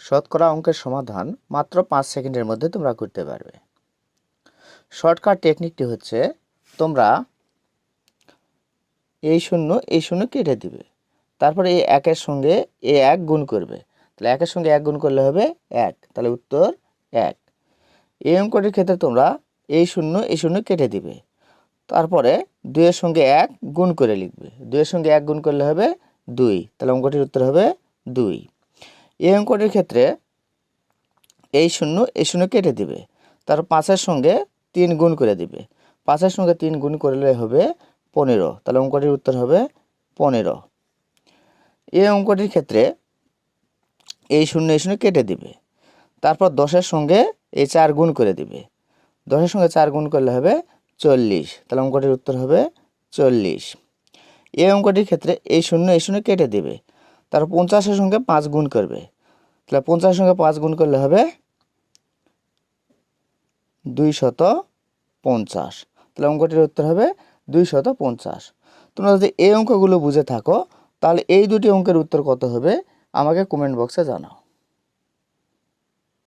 শতকরা অঙ্কের সমাধান মাত্র 5 সেকেন্ডের মধ্যে তোমরা করতে পারবে। শর্টকাট টেকনিকটি হচ্ছে তোমরা এই শূন্য কেটে দিবে, তারপরে এই একের সঙ্গে এই 1 গুণ করবে, তাহলে একের সঙ্গে 1 গুণ করলে হবে 1, তাহলে উত্তর 1। এই অঙ্কটির ক্ষেত্রে তোমরা এই শূন্য কেটে দিবে, তারপরে 2 এর সঙ্গে 1 গুণ করে লিখবে, 2 এর সঙ্গে 1 গুণ করলে হবে 2, তাহলে অঙ্কটির উত্তর হবে 2। এই অঙ্কটির ক্ষেত্রে এই শূন্য কেটে দিবে, তারপর 5 এর সঙ্গে 3 গুণ করে দিবে, 5 এর সঙ্গে 3 গুণ করলে হবে 15, তাহলে অঙ্কটির উত্তর হবে 15। এই অঙ্কটির ক্ষেত্রে এই শূন্য কেটে দিবে, তারপর 10 এর সঙ্গে এই 4 গুণ করে দিবে, 10 এর সঙ্গে 4 গুণ করলে হবে 40, তাহলে অঙ্কটির উত্তর হবে 40। এই অঙ্কটির ক্ষেত্রে এই শূন্য কেটে দিবে, তারপর 50 এর সঙ্গে 5 গুণ করবে, তাহলে 50 এর সঙ্গে 5 গুণ করলে হবে 250, তাহলে অঙ্কটির উত্তর হবে 250। তোমরা যদি এই অঙ্কগুলো বুঝে থাকো তাহলে এই দুটি অঙ্কের উত্তর কত হবে আমাকে কমেন্ট বক্সে জানাও।